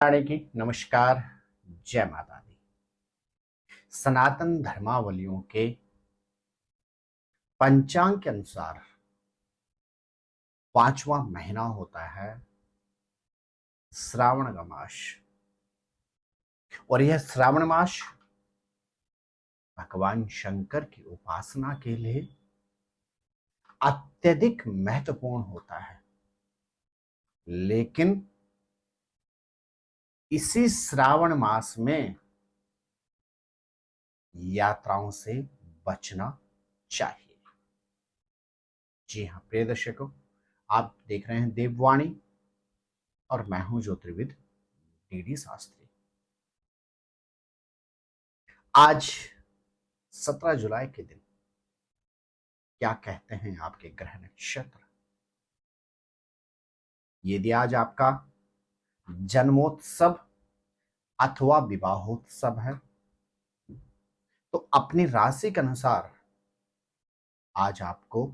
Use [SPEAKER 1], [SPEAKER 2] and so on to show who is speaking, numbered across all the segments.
[SPEAKER 1] राणे की नमस्कार। जय माता दी। सनातन धर्मावलियों के पंचांग के अनुसार पांचवा महीना होता है श्रावण का मास। और यह श्रावण मास भगवान शंकर की उपासना के लिए अत्यधिक महत्वपूर्ण होता है। लेकिन इसी श्रावण मास में यात्राओं से बचना चाहिए। जी हाँ प्रिय दर्शकों, आप देख रहे हैं देववाणी और मैं हूं ज्योतिर्विद डीडी शास्त्री। आज 17 जुलाई के दिन क्या कहते हैं आपके ग्रह नक्षत्र? यदि आज आपका जन्मोत्सव अथवा विवाहोत्सव है तो अपनी राशि के अनुसार आज आपको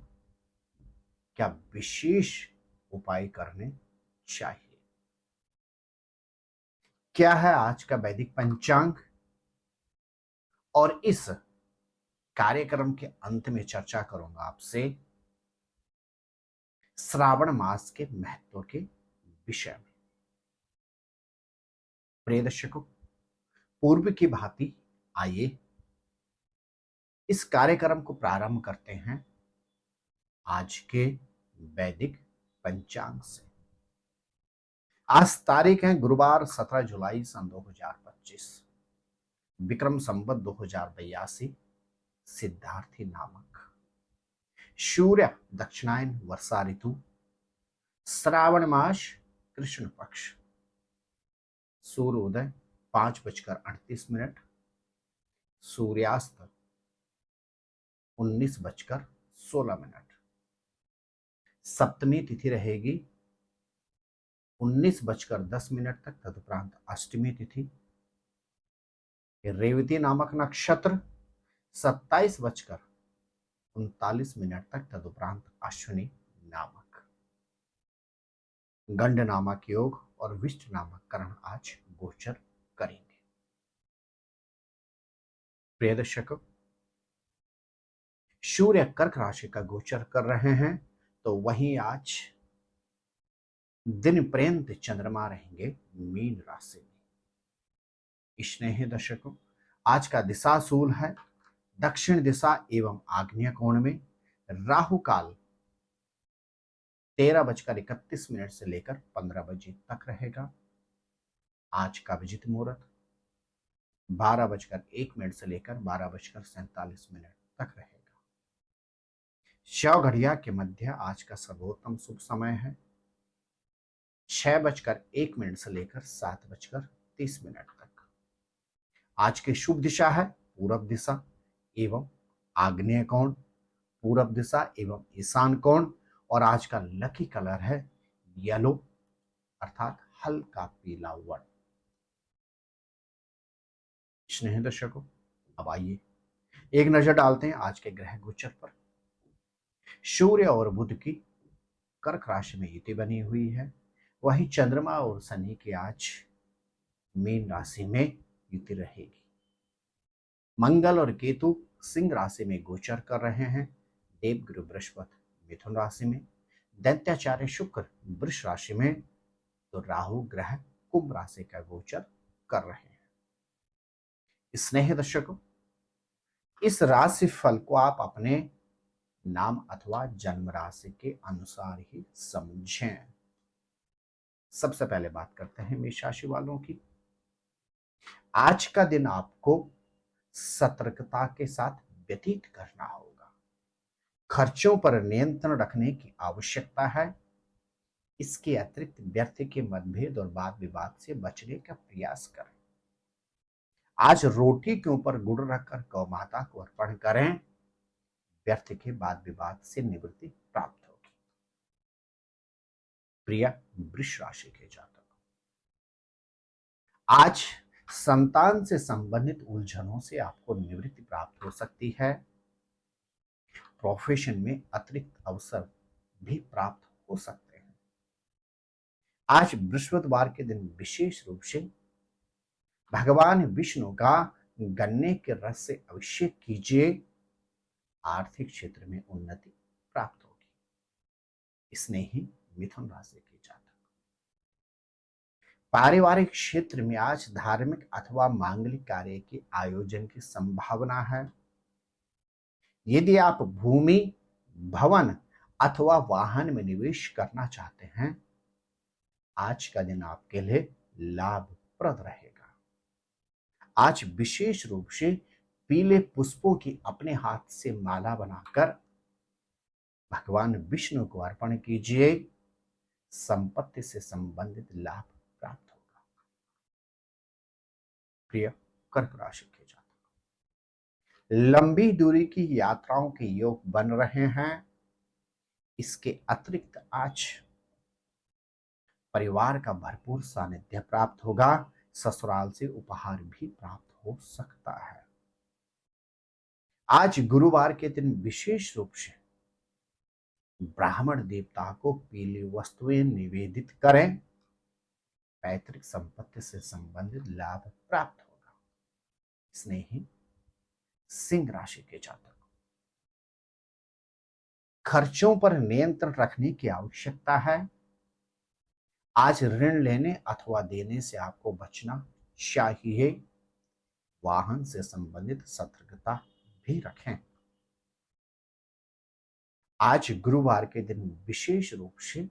[SPEAKER 1] क्या विशेष उपाय करने चाहिए। क्या है आज का वैदिक पंचांग, और इस कार्यक्रम के अंत में चर्चा करूंगा आपसे श्रावण मास के महत्व के विषय में। प्रिय दर्शकों, पूर्व की भांति आइए इस कार्यक्रम को प्रारंभ करते हैं आज के वैदिक पंचांग से। आज तारीख है गुरुवार 17 जुलाई सन 2025, विक्रम संवत 2082, सिद्धार्थी नामक, सूर्य दक्षिणायन वर्षा ऋतु, श्रावण मास, कृष्ण पक्ष, सूर्योदय 5:38, सूर्यास्त 19:16। सप्तमी तिथि रहेगी 19:10 तक, तदुपरांत अष्टमी तिथि। रेवती नामक नक्षत्र 27:39 तक, तदुपरांत अश्विनी नामक। गंड नामक योग और विष्ट नामक करण आज गोचर करेंगे। प्रिय दर्शकों, सूर्य कर्क राशि का गोचर कर रहे हैं तो वहीं आज दिन पर्यंत चंद्रमा रहेंगे मीन राशि में। स्नेही दर्शकों, आज का दिशाशूल है दक्षिण दिशा एवं आग्नेय कोण में। राहु काल 13:31 से लेकर 15 बजे तक रहेगा। आज का विजित मुहूर्त 12:01 से लेकर 12:47 तक रहेगा। शव घड़िया के मध्य आज का सर्वोत्तम शुभ समय है 6:01 से लेकर 7:30 तक। आज की शुभ दिशा है पूरब दिशा एवं आग्नेय कोण, पूरब दिशा एवं ईशान कोण। और आज का लकी कलर है येलो अर्थात हल्का पीला वर्ण। स्नेह दर्शकों, अब आइए एक नजर डालते हैं आज के ग्रह गोचर पर। सूर्य और बुध की कर्क राशि में युति बनी हुई है, वहीं चंद्रमा और शनि की आज मीन राशि में युति रहेगी। मंगल और केतु सिंह राशि में गोचर कर रहे हैं। देवगुरु बृहस्पति मिथुन राशि में, दैत्याचार्य शुक्र वृष राशि में, तो राहु ग्रह कुंभ राशि का गोचर कर रहे हैं। स्नेह दर्शकों, इस राशि फल को आप अपने नाम अथवा जन्म राशि के अनुसार ही समझें। सबसे पहले बात करते हैं मेष राशि वालों की। आज का दिन आपको सतर्कता के साथ व्यतीत करना होगा। खर्चों पर नियंत्रण रखने की आवश्यकता है। इसके अतिरिक्त व्यर्थ के मतभेद और वाद विवाद से बचने का प्रयास करें। आज रोटी के ऊपर गुड़ रखकर गौ माता को अर्पण करें। व्यर्थ के वाद विवाद से निवृत्ति प्राप्त होगी। प्रिय वृष राशि के जातक, आज संतान से संबंधित उलझनों से आपको निवृत्ति प्राप्त हो सकती है। प्रोफेशन में अतिरिक्त अवसर भी प्राप्त हो सकते हैं। आज बृहस्पतिवार के दिन विशेष रूप से भगवान विष्णु का गन्ने के रस से अभिषेक कीजिए। आर्थिक क्षेत्र में उन्नति प्राप्त होगी। स्नेही मिथुन राशि के जातक, पारिवारिक क्षेत्र में आज धार्मिक अथवा मांगलिक कार्य के आयोजन की संभावना है। यदि आप भूमि, भवन अथवा वाहन में निवेश करना चाहते हैं, आज का दिन आपके लिए लाभप्रद रहेगा। आज विशेष रूप से पीले पुष्पों की अपने हाथ से माला बनाकर भगवान विष्णु को अर्पण कीजिए। संपत्ति से संबंधित लाभ प्राप्त होगा। प्रिय कर्क राशि के जातक, लंबी दूरी की यात्राओं के योग बन रहे हैं। इसके अतिरिक्त आज परिवार का भरपूर सानिध्य प्राप्त होगा। ससुराल से उपहार भी प्राप्त हो सकता है। आज गुरुवार के दिन विशेष रूप से ब्राह्मण देवता को पीली वस्तुएं निवेदित करें। पैतृक संपत्ति से संबंधित लाभ प्राप्त होगा। स्नेही सिंह राशि के जातक, खर्चों पर नियंत्रण रखने की आवश्यकता है। आज ऋण लेने अथवा देने से आपको बचना चाहिए। वाहन से संबंधित सतर्कता भी रखें। आज गुरुवार के दिन विशेष रूप से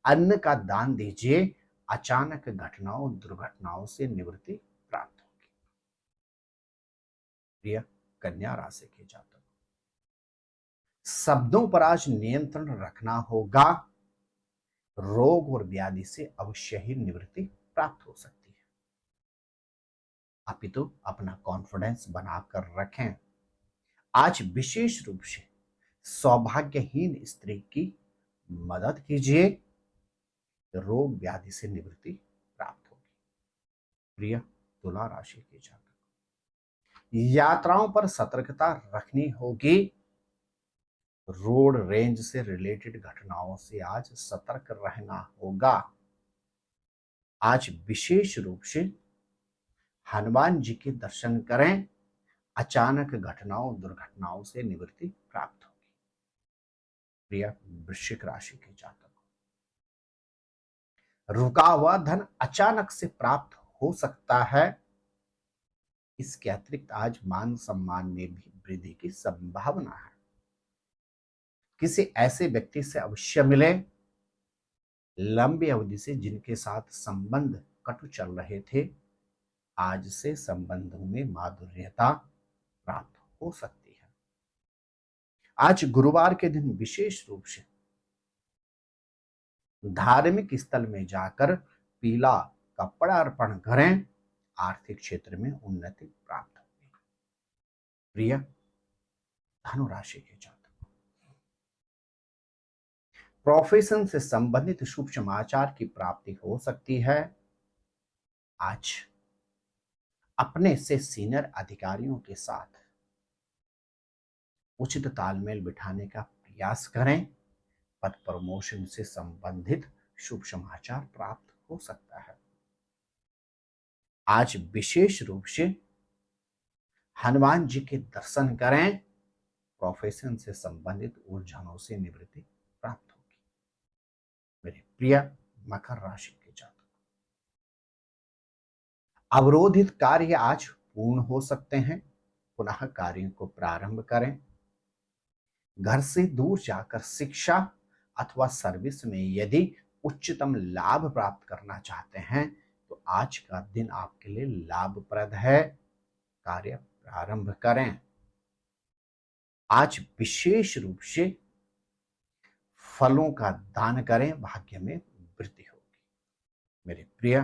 [SPEAKER 1] अन्न का दान दीजिए। अचानक घटनाओं, दुर्घटनाओं से निवृत्ति प्राप्त होगी। प्रिय कन्या राशि के जातक, शब्दों पर आज नियंत्रण रखना होगा। रोग और व्याधि से अवश्य ही निवृत्ति प्राप्त हो सकती है। अपितु अपना कॉन्फिडेंस बनाकर रखें। आज विशेष रूप से सौभाग्यहीन स्त्री की मदद कीजिए। रोग व्याधि से निवृत्ति प्राप्त होगी। प्रिय तुला राशि के जातक, यात्राओं पर सतर्कता रखनी होगी। रोड रेंज से रिलेटेड घटनाओं से आज सतर्क रहना होगा। आज विशेष रूप से हनुमान जी के दर्शन करें। अचानक घटनाओं, दुर्घटनाओं से निवृत्ति प्राप्त होगी। प्रिय वृश्चिक राशि के जातक, रुका हुआ धन अचानक से प्राप्त हो सकता है। इसके अतिरिक्त आज मान सम्मान में भी वृद्धि की संभावना है। किसी ऐसे व्यक्ति से अवश्य मिले लंबी अवधि से जिनके साथ संबंध कटु चल रहे थे। आज से संबंधों में माधुर्यता प्राप्त हो सकती है। आज गुरुवार के दिन विशेष रूप से धार्मिक स्थल में जाकर पीला कपड़ा अर्पण करें। आर्थिक क्षेत्र में उन्नति प्राप्त होगी। प्रिय धनु राशि के जातक, प्रोफेशन से संबंधित शुभ समाचार की प्राप्ति हो सकती है। आज अपने से सीनियर अधिकारियों के साथ उचित तालमेल बिठाने का प्रयास करें। पद प्रमोशन से संबंधित शुभ समाचार प्राप्त हो सकता है। आज विशेष रूप से हनुमान जी के दर्शन करें। प्रोफेशन से संबंधित उलझनों से निवृत्ति प्राप्त होगी। मेरे प्रिय मकर राशि के जातक, अवरोधित कार्य आज पूर्ण हो सकते हैं। पुनः कार्यों को प्रारंभ करें। घर से दूर जाकर शिक्षा अथवा सर्विस में यदि उच्चतम लाभ प्राप्त करना चाहते हैं तो आज का दिन आपके लिए लाभप्रद है। कार्य प्रारंभ करें। आज विशेष रूप से फलों का दान करें। भाग्य में वृद्धि होगी। मेरे प्रिय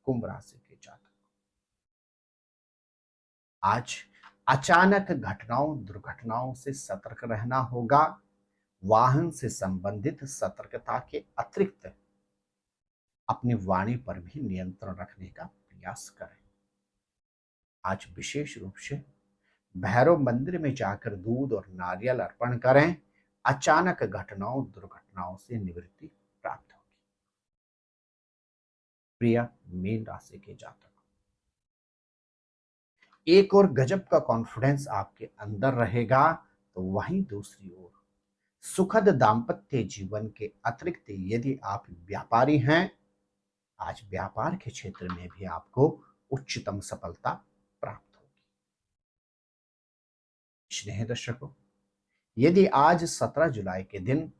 [SPEAKER 1] कुंभ राशि के जातक, आज अचानक घटनाओं, दुर्घटनाओं से सतर्क रहना होगा। वाहन से संबंधित सतर्कता के अतिरिक्त अपनी वाणी पर भी नियंत्रण रखने का प्रयास करें। आज विशेष रूप से भैरव मंदिर में जाकर दूध और नारियल अर्पण करें। अचानक घटनाओं, दुर्घटनाओं से निवृत्ति प्राप्त होगी। प्रिय मीन राशि के जातक, एक और गजब का कॉन्फिडेंस आपके अंदर रहेगा, तो वहीं दूसरी ओर सुखद दाम्पत्य जीवन के अतिरिक्त यदि आप व्यापारी हैं, आज व्यापार के क्षेत्र में भी आपको उच्चतम सफलता प्राप्त होगी। स्नेह दर्शकों, यदि आज 17 जुलाई के दिन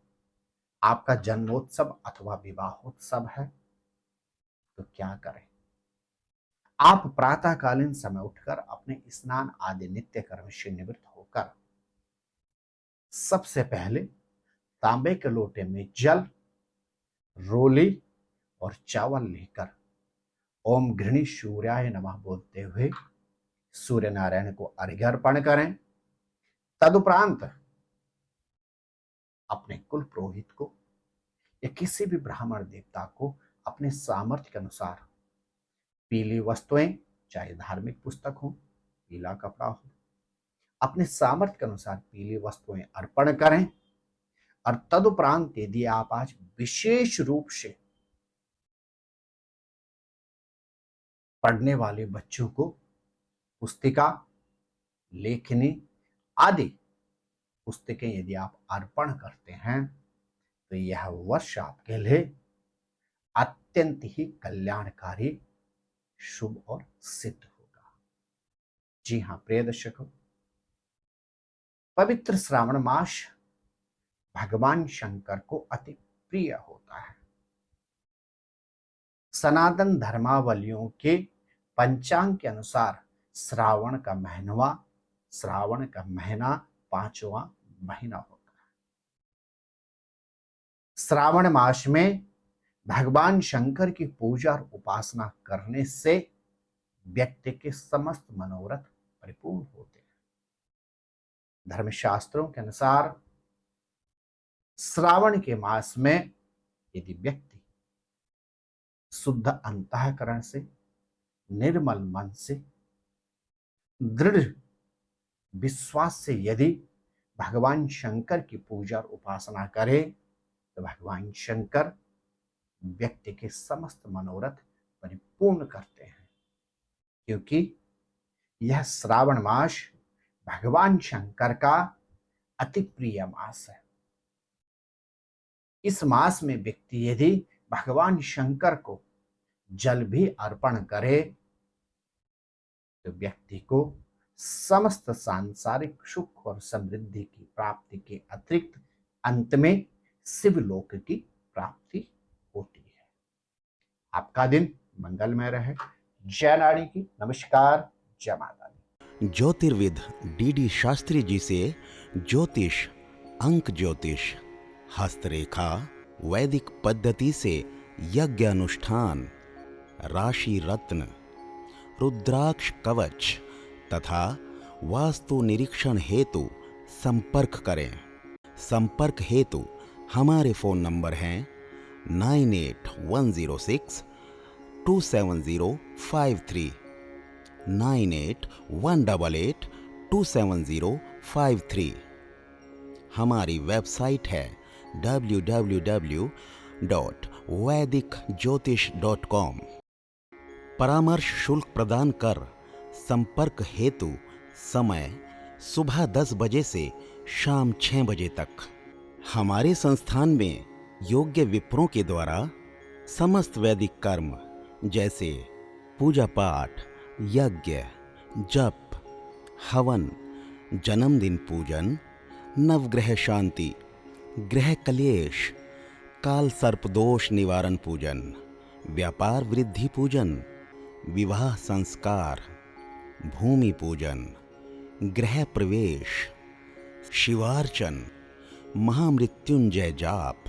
[SPEAKER 1] आपका जन्मोत्सव अथवा विवाहोत्सव है, तो क्या करें? आप प्रातःकालीन समय उठकर अपने स्नान आदि नित्य कर्म से निवृत्त होकर सबसे पहले तांबे के लोटे में जल, रोली और चावल लेकर ओम घृणी सूर्याय नमः बोलते हुए सूर्य नारायण को अर्घ्य अर्पण करें। तदुपरांत अपने कुल पुरोहित को या किसी भी ब्राह्मण देवता को अपने सामर्थ्य के अनुसार पीली वस्तुएं, चाहे धार्मिक पुस्तक हो, पीला कपड़ा हो, अपने सामर्थ्य के अनुसार पीली वस्तुएं अर्पण करें। और तदुपरांत यदि आप आज विशेष रूप से पढ़ने वाले बच्चों को पुस्तिका, लेखनी आदि पुस्तकें यदि आप अर्पण करते हैं, तो यह वर्ष आपके लिए अत्यंत ही कल्याणकारी, शुभ और सिद्ध होगा। जी हां प्रिय दर्शकों, पवित्र श्रावण मास भगवान शंकर को अति प्रिय होता है। सनातन धर्मावलियों के पंचांग के अनुसार श्रावण का महीना 5वां महीना होता है। श्रावण मास में भगवान शंकर की पूजा और उपासना करने से व्यक्ति के समस्त मनोरथ परिपूर्ण होते हैं। धर्मशास्त्रों के अनुसार श्रावण के मास में यदि व्यक्ति शुद्ध अंतःकरण से, निर्मल मन से, दृढ़ विश्वास से यदि भगवान शंकर की पूजा और उपासना करे, तो भगवान शंकर व्यक्ति के समस्त मनोरथ परिपूर्ण करते हैं। क्योंकि यह श्रावण मास भगवान शंकर का अति प्रिय मास है। इस मास में व्यक्ति यदि भगवान शंकर को जल भी अर्पण करे, तो व्यक्ति को समस्त सांसारिक सुख और समृद्धि की प्राप्ति के अतिरिक्त अंत में शिवलोक की प्राप्ति होती है। आपका दिन मंगलमय रहे। जय नाड़ी की। नमस्कार। जय माता दी।
[SPEAKER 2] ज्योतिर्विद डीडी शास्त्री जी से ज्योतिष, अंक ज्योतिष, हस्तरेखा, वैदिक पद्धति से यज्ञ अनुष्ठान, राशि रत्न, रुद्राक्ष कवच तथा वास्तु निरीक्षण हेतु संपर्क करें। संपर्क हेतु हमारे फोन नंबर हैं 981627053981882705 9818827053। हमारी वेबसाइट है www.vedicjyotish.com। परामर्श शुल्क प्रदान कर संपर्क हेतु समय सुबह 10 बजे से शाम 6 बजे तक। हमारे संस्थान में योग्य विप्रों के द्वारा समस्त वैदिक कर्म जैसे पूजा पाठ, यज्ञ, जप, हवन, जन्मदिन पूजन, नवग्रह शांति, ग्रह कलेश, काल सर्प दोष निवारण पूजन, व्यापार वृद्धि पूजन, विवाह संस्कार, भूमि पूजन, गृह प्रवेश, शिवार्चन, महामृत्युंजय जाप,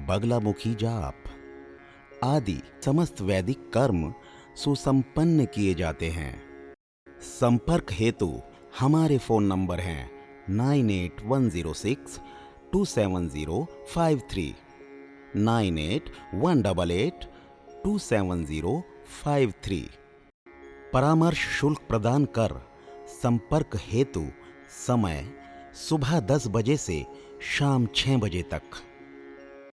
[SPEAKER 2] बगलामुखी जाप आदि समस्त वैदिक कर्म सुसंपन्न किए जाते हैं। संपर्क हेतु हमारे फोन नंबर हैं 9810627053, 9818827053। परामर्श शुल्क प्रदान कर संपर्क हेतु समय सुबह 10 बजे से शाम 6 बजे तक।